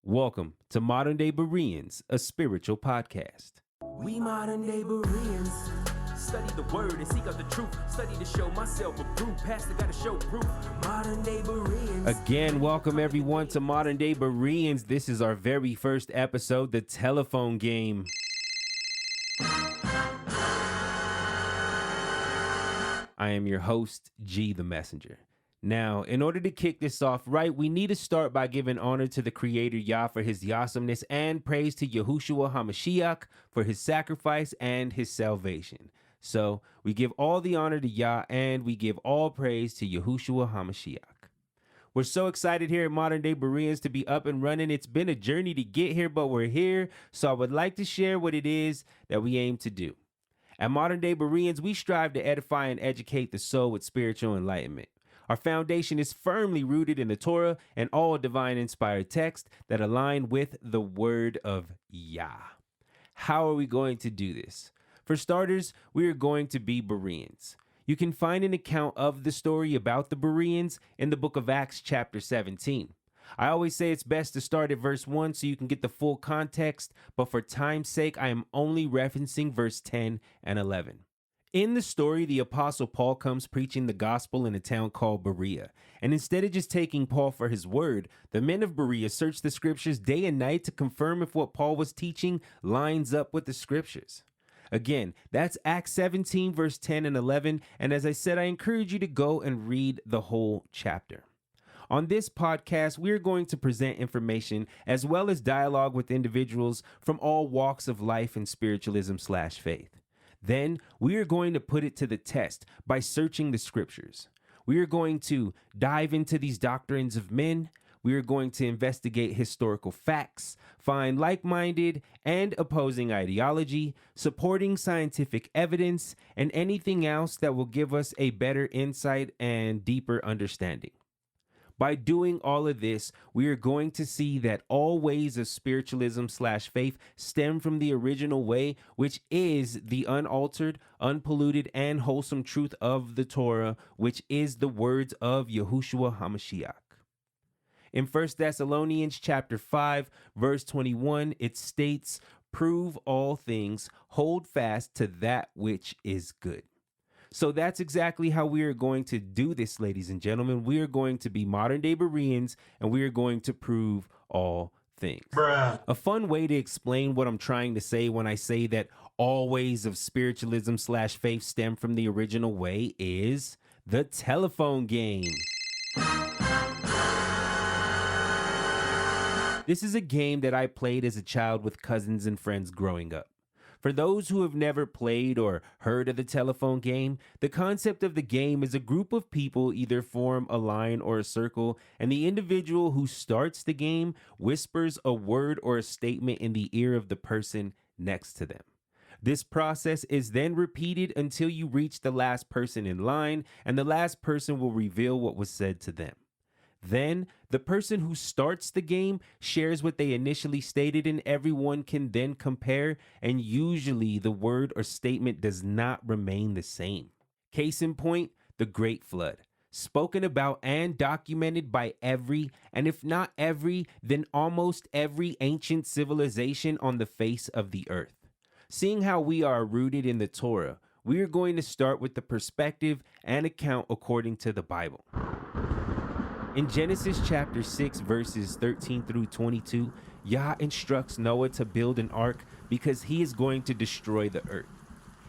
Welcome to Modern Day Bereans, a spiritual podcast. We modern day Bereans. Study the word and seek out the truth. Study to show myself approved. Pastor gotta show proof. Modern day Bereans. Again, welcome everyone to Modern Day Bereans. This is our very first episode, the telephone game. I am your host, G the Messenger. Now, in order to kick this off right, we need to start by giving honor to the Creator Yah for his awesomeness and praise to Yahushua HaMashiach for his sacrifice and his salvation. So, we give all the honor to Yah and we give all praise to Yahushua HaMashiach. We're so excited here at Modern Day Bereans to be up and running. It's been a journey to get here, but we're here. So I would like to share what it is that we aim to do. At Modern Day Bereans, we strive to edify and educate the soul with spiritual enlightenment. Our foundation is firmly rooted in the Torah and all divine inspired texts that align with the word of Yah. How are we going to do this? For starters, we are going to be Bereans. You can find an account of the story about the Bereans in the book of Acts chapter 17. I always say it's best to start at verse 1 so you can get the full context, but for time's sake, I am only referencing verse 10 and 11. In the story, the Apostle Paul comes preaching the gospel in a town called Berea. And instead of just taking Paul for his word, the men of Berea search the scriptures day and night to confirm if what Paul was teaching lines up with the scriptures. Again, that's Acts 17, verse 10 and 11. And as I said, I encourage you to go and read the whole chapter. On this podcast, we're going to present information as well as dialogue with individuals from all walks of life and spiritualism/faith. Then we are going to put it to the test by searching the scriptures. We are going to dive into these doctrines of men. We are going to investigate historical facts, find like-minded and opposing ideology, supporting scientific evidence, and anything else that will give us a better insight and deeper understanding. By doing all of this, we are going to see that all ways of spiritualism/faith stem from the original way, which is the unaltered, unpolluted, and wholesome truth of the Torah, which is the words of Yahushua HaMashiach. In 1 Thessalonians chapter 5, verse 21, it states, "Prove all things, hold fast to that which is good." So that's exactly how we are going to do this, ladies and gentlemen. We are going to be modern day Bereans, and we are going to prove all things. A fun way to explain what I'm trying to say when I say that all ways of spiritualism/faith stem from the original way is the telephone game. This is a game that I played as a child with cousins and friends growing up. For those who have never played or heard of the telephone game, the concept of the game is a group of people either form a line or a circle, and the individual who starts the game whispers a word or a statement in the ear of the person next to them. This process is then repeated until you reach the last person in line, and the last person will reveal what was said to them. Then, the person who starts the game shares what they initially stated, and everyone can then compare, and usually the word or statement does not remain the same. Case in point, the Great Flood, spoken about and documented by every, and if not every, then almost every ancient civilization on the face of the earth. Seeing how we are rooted in the Torah, we are going to start with the perspective and account according to the Bible. In Genesis chapter 6, verses 13 through 22, Yah instructs Noah to build an ark because he is going to destroy the earth.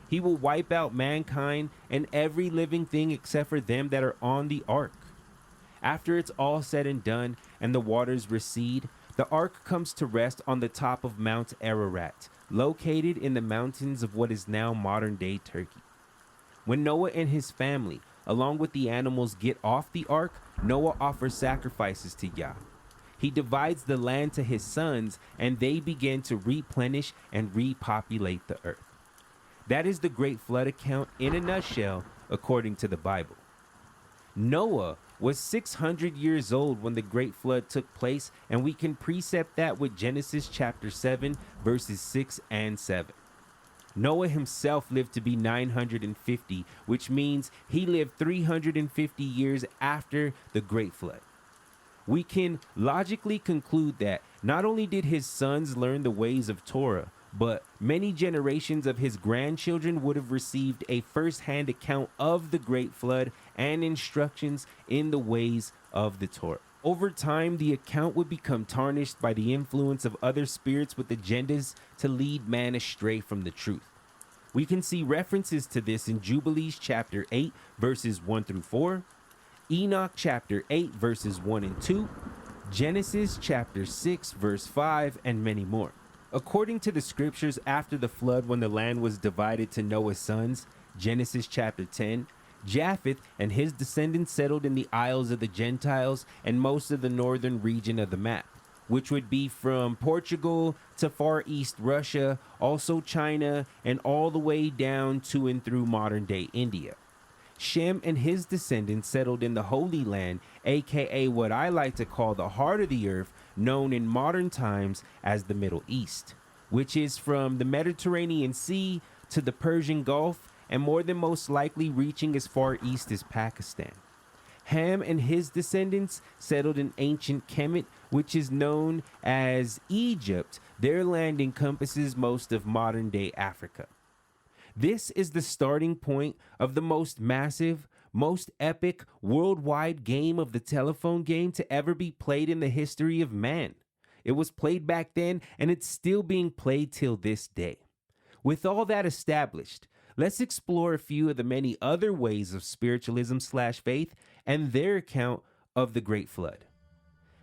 He will wipe out mankind and every living thing except for them that are on the ark. After it's all said and done and the waters recede, the ark comes to rest on the top of Mount Ararat, located in the mountains of what is now modern-day Turkey. When Noah and his family, along with the animals, get off the ark, Noah offers sacrifices to Yah. He divides the land to his sons, and they begin to replenish and repopulate the earth. That is the Great Flood account in a nutshell, according to the Bible. Noah was 600 years old when the Great Flood took place, and we can precept that with Genesis chapter 7, verses 6 and 7. Noah himself lived to be 950, which means he lived 350 years after the Great Flood. we can logically conclude that not only did his sons learn the ways of Torah, but many generations of his grandchildren would have received a first-hand account of the Great Flood and instructions in the ways of the Torah. Over time, the account would become tarnished by the influence of other spirits with agendas to lead man astray from the truth. We can see references to this in Jubilees chapter 8, verses 1 through 4, Enoch chapter 8, verses 1 and 2, Genesis chapter 6, verse 5, and many more. According to the scriptures, after the flood, when the land was divided to Noah's sons, Genesis chapter 10, Japheth and his descendants settled in the isles of the Gentiles and most of the northern region of the map, which would be from Portugal to Far East Russia, also China, and all the way down to and through modern-day India. Shem and his descendants settled in the Holy Land, aka what I like to call the heart of the earth, known in modern times as the Middle East, which is from the Mediterranean Sea to the Persian Gulf, and more than most likely reaching as far east as Pakistan. Ham and his descendants settled in ancient Kemet, which is known as Egypt. Their land encompasses most of modern-day Africa. This is the starting point of the most massive, most epic, worldwide game of the telephone game to ever be played in the history of man. It was played back then, and it's still being played till this day. With all that established, let's explore a few of the many other ways of spiritualism/faith and their account of the Great Flood.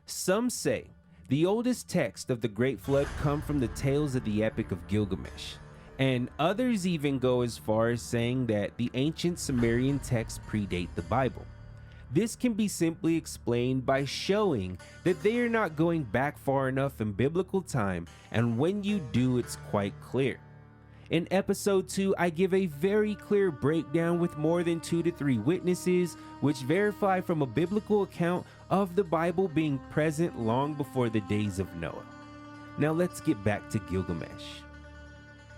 Some say the oldest texts of the Great Flood come from the tales of the Epic of Gilgamesh, and others even go as far as saying that the ancient Sumerian texts predate the Bible. This can be simply explained by showing that they are not going back far enough in biblical time, and when you do, it's quite clear. In episode 2, I give a very clear breakdown with more than 2 to 3 witnesses, which verify from a biblical account of the Bible being present long before the days of Noah. Now let's get back to Gilgamesh.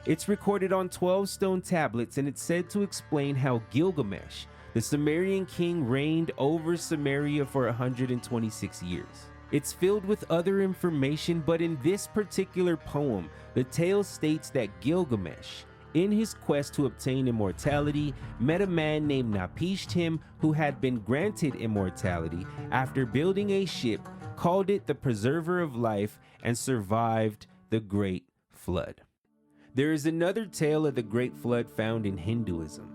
It's recorded on 12 stone tablets, and it's said to explain how Gilgamesh, the Sumerian king, reigned over Samaria for 126 years. It's filled with other information, but in this particular poem, the tale states that Gilgamesh, in his quest to obtain immortality, met a man named Napishtim who had been granted immortality after building a ship, called it the Preserver of Life, and survived the Great Flood. There is another tale of the Great Flood found in Hinduism.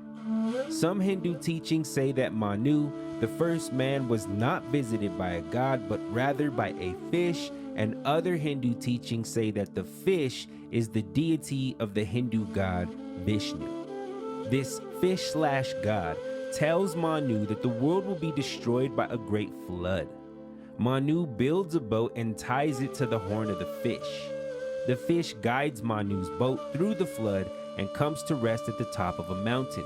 Some Hindu teachings say that Manu, the first man, was not visited by a god, but rather by a fish, and other Hindu teachings say that the fish is the deity of the Hindu god Vishnu. This fish/god tells Manu that the world will be destroyed by a great flood. Manu builds a boat and ties it to the horn of the fish. The fish guides Manu's boat through the flood and comes to rest at the top of a mountain.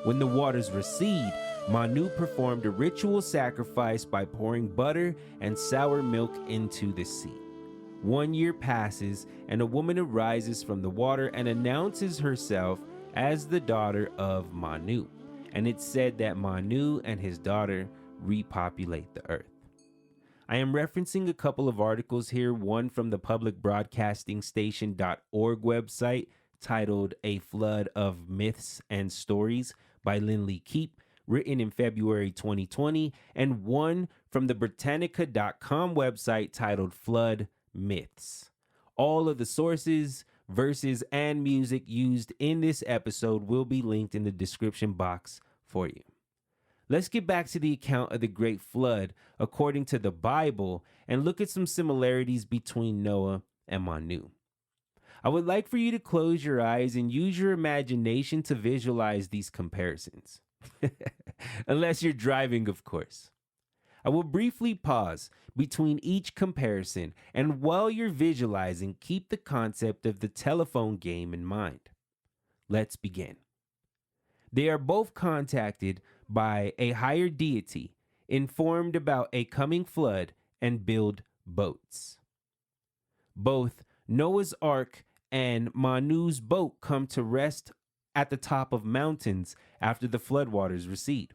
When the waters recede, Manu performed a ritual sacrifice by pouring butter and sour milk into the sea. 1 year passes, and a woman arises from the water and announces herself as the daughter of Manu. And it's said that Manu and his daughter repopulate the earth. I am referencing a couple of articles here, one from the publicbroadcastingstation.org website titled A Flood of Myths and Stories by Lindley Keep, written in February 2020, and one from the Britannica.com website titled Flood Myths. All of the sources, verses, and music used in this episode will be linked in the description box for you. Let's get back to the account of the Great Flood according to the Bible and look at some similarities between Noah and Manu. I would like for you to close your eyes and use your imagination to visualize these comparisons. Unless you're driving, of course. I will briefly pause between each comparison, and while you're visualizing, keep the concept of the telephone game in mind. Let's begin. They are both contacted by a higher deity, informed about a coming flood, and build boats. Both Noah's Ark and Manu's boat come to rest at the top of mountains after the floodwaters recede.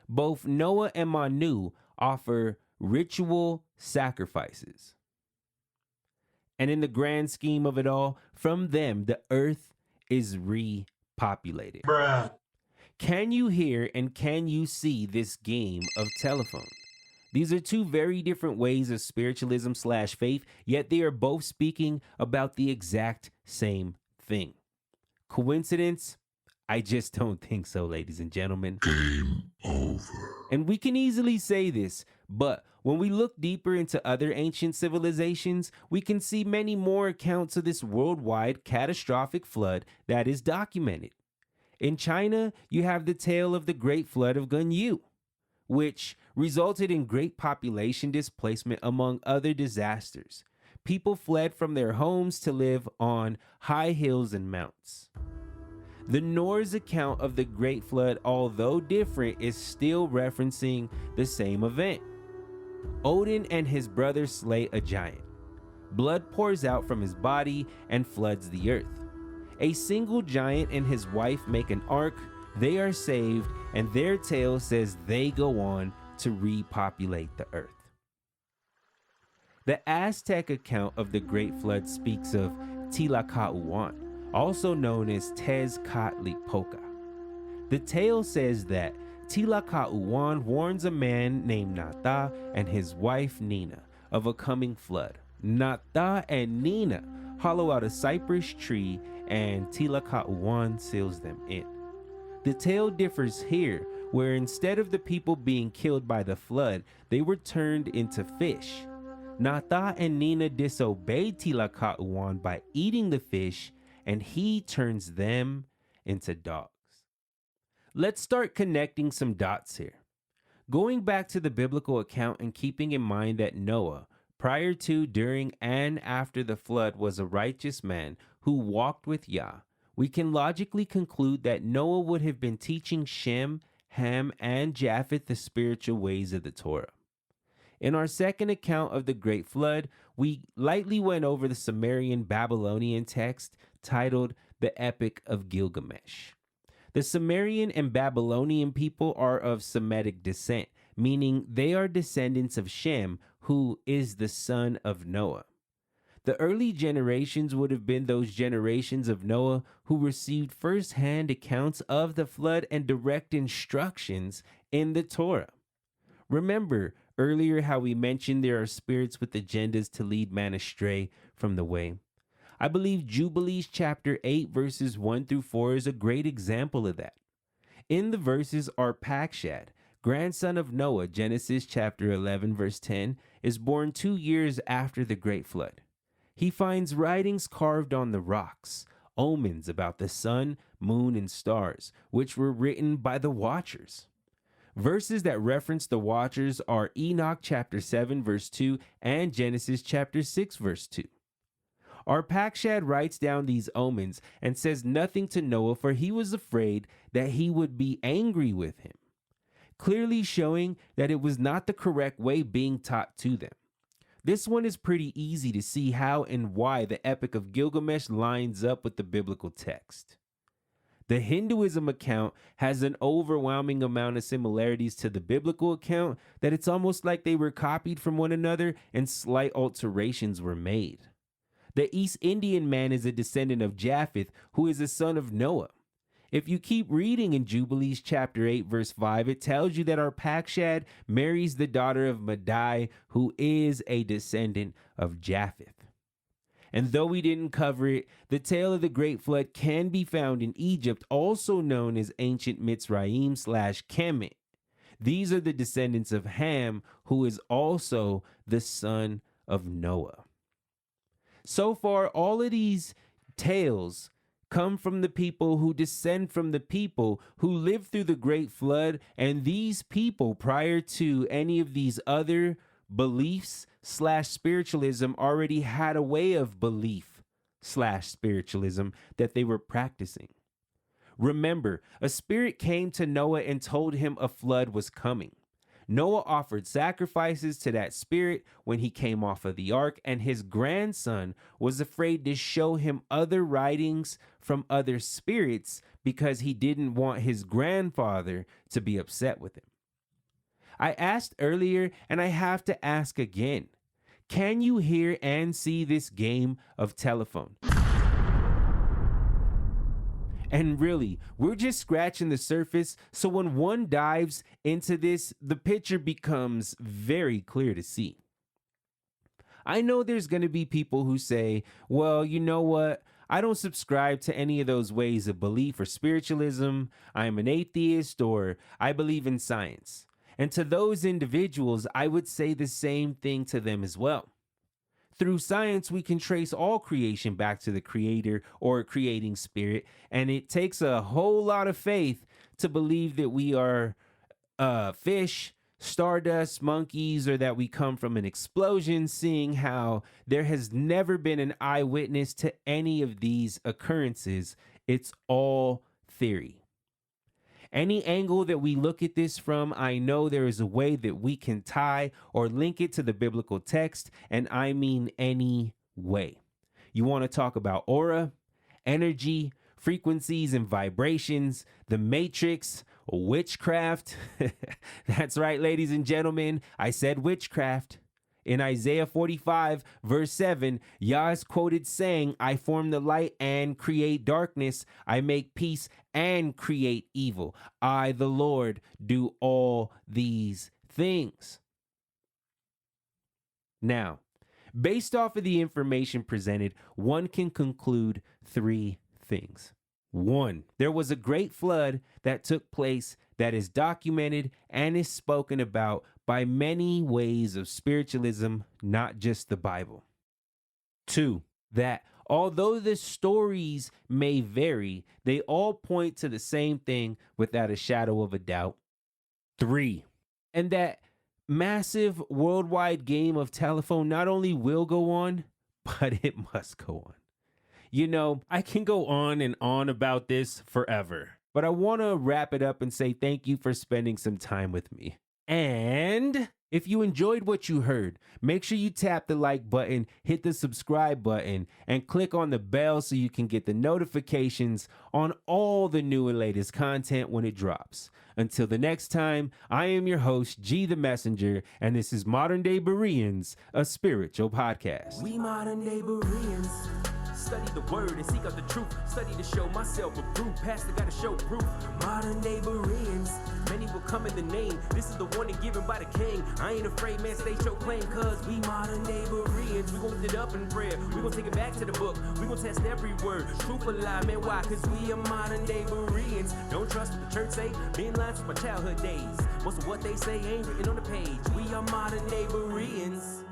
Both Noah and Manu offer ritual sacrifices. And in the grand scheme of it all, from them, the earth is repopulated. Bruh. Can you hear and can you see this game of telephone? These are two very different ways of spiritualism / faith, yet they are both speaking about the exact same thing. Coincidence? I just don't think so, ladies and gentlemen. Game over. And we can easily say this, but when we look deeper into other ancient civilizations, we can see many more accounts of this worldwide catastrophic flood that is documented. In China, you have the tale of the Great Flood of Gunyu, which resulted in great population displacement among other disasters. People fled from their homes to live on high hills and mounts. The Noirs account of the Great Flood, although different, is still referencing the same event. Odin and his brother slay a giant. Blood pours out from his body and floods the earth. A single giant and his wife make an ark. They are saved, and their tale says they go on to repopulate the earth. The Aztec account of the Great Flood speaks of Tilacauan, also known as Tezcatlipoca. The tale says that Tilacauan warns a man named Nata and his wife Nina of a coming flood. Nata and Nina hollow out a cypress tree and Tilacauan seals them in. The tale differs here, where instead of the people being killed by the flood, they were turned into fish. Nata and Nina disobey Tilacauan by eating the fish, and he turns them into dogs. Let's start connecting some dots here. Going back to the biblical account and keeping in mind that Noah, prior to, during, and after the flood, was a righteous man who walked with Yah, we can logically conclude that Noah would have been teaching Shem, Ham, and Japheth the spiritual ways of the Torah. In our second account of the Great Flood, we lightly went over the Sumerian Babylonian text titled the Epic of Gilgamesh. The Sumerian and Babylonian people are of Semitic descent, meaning they are descendants of Shem, who is the son of Noah. The early generations would have been those generations of Noah who received first-hand accounts of the flood and direct instructions in the Torah. Remember earlier how we mentioned there are spirits with agendas to lead man astray from the way. I believe Jubilees chapter 8 verses 1 through 4 is a great example of that. In the verses, Arpachshad, grandson of Noah, Genesis chapter 11 verse 10, is born 2 years after the Great Flood. He finds writings carved on the rocks, omens about the sun, moon, and stars, which were written by the Watchers. Verses that reference the Watchers are Enoch chapter 7 verse 2 and Genesis chapter 6 verse 2. Arpachshad writes down these omens and says nothing to Noah, for he was afraid that he would be angry with him, clearly showing that it was not the correct way being taught to them. This one is pretty easy to see how and why the Epic of Gilgamesh lines up with the biblical text. The Hinduism account has an overwhelming amount of similarities to the biblical account that it's almost like they were copied from one another and slight alterations were made. The East Indian man is a descendant of Japheth, who is a son of Noah. If you keep reading in Jubilees chapter 8 verse 5, it tells you that Arpachshad marries the daughter of Madai, who is a descendant of Japheth. And though we didn't cover it, the tale of the Great Flood can be found in Egypt, also known as ancient Mitzrayim / Kemet. These are the descendants of Ham, who is also the son of Noah. So far, all of these tales come from the people who descend from the people who lived through the Great Flood, and these people, prior to any of these other beliefs / spiritualism, already had a way of belief / spiritualism that they were practicing. Remember, a spirit came to Noah and told him a flood was coming. Noah offered sacrifices to that spirit when he came off of the ark, and his grandson was afraid to show him other writings from other spirits because he didn't want his grandfather to be upset with him. I asked earlier and I have to ask again. Can you hear and see this game of telephone? And really, we're just scratching the surface, so when one dives into this, the picture becomes very clear to see. I know there's going to be people who say, well, you know what? I don't subscribe to any of those ways of belief or spiritualism. I'm an atheist, or I believe in science. And to those individuals, I would say the same thing to them as well. Through science, we can trace all creation back to the creator or creating spirit, and it takes a whole lot of faith to believe that we are fish, stardust, monkeys, or that we come from an explosion, seeing how there has never been an eyewitness to any of these occurrences. It's all theory. Any angle that we look at this from, I know there is a way that we can tie or link it to the biblical text, and I mean any way. You want to talk about aura, energy, frequencies and vibrations, the matrix, witchcraft. That's right, ladies and gentlemen, I said witchcraft. In Isaiah 45, verse 7, Yah is quoted saying, I form the light and create darkness. I make peace and create evil. I, the Lord, do all these things. Now, based off of the information presented, one can conclude three things. 1, there was a great flood that took place that is documented and is spoken about by many ways of spiritualism, not just the Bible. 2, that although the stories may vary, they all point to the same thing without a shadow of a doubt. 3, and that massive worldwide game of telephone not only will go on, but it must go on. You know, I can go on and on about this forever, but I want to wrap it up and say thank you for spending some time with me. And if you enjoyed what you heard, make sure you tap the like button, hit the subscribe button, and click on the bell so you can get the notifications on all the new and latest content when it drops. Until the next time, I am your host, G the Messenger, and this is Modern Day Bereans, a spiritual podcast. We modern day Bereans. Study the word and seek out the truth. Study to show myself approved. Pastor gotta show proof. Modern day Bereans. Many will come in the name. This is the warning given by the king. I ain't afraid, man, state your claim. Cause we modern day Bereans. We gon' lift it up in prayer. We gon' take it back to the book. We gon' test every word. Truth or lie, man, why? Cause we are modern day Bereans. Don't trust what the church say. Been lying since my childhood days. Most of what they say ain't written on the page. We are modern day Bereans.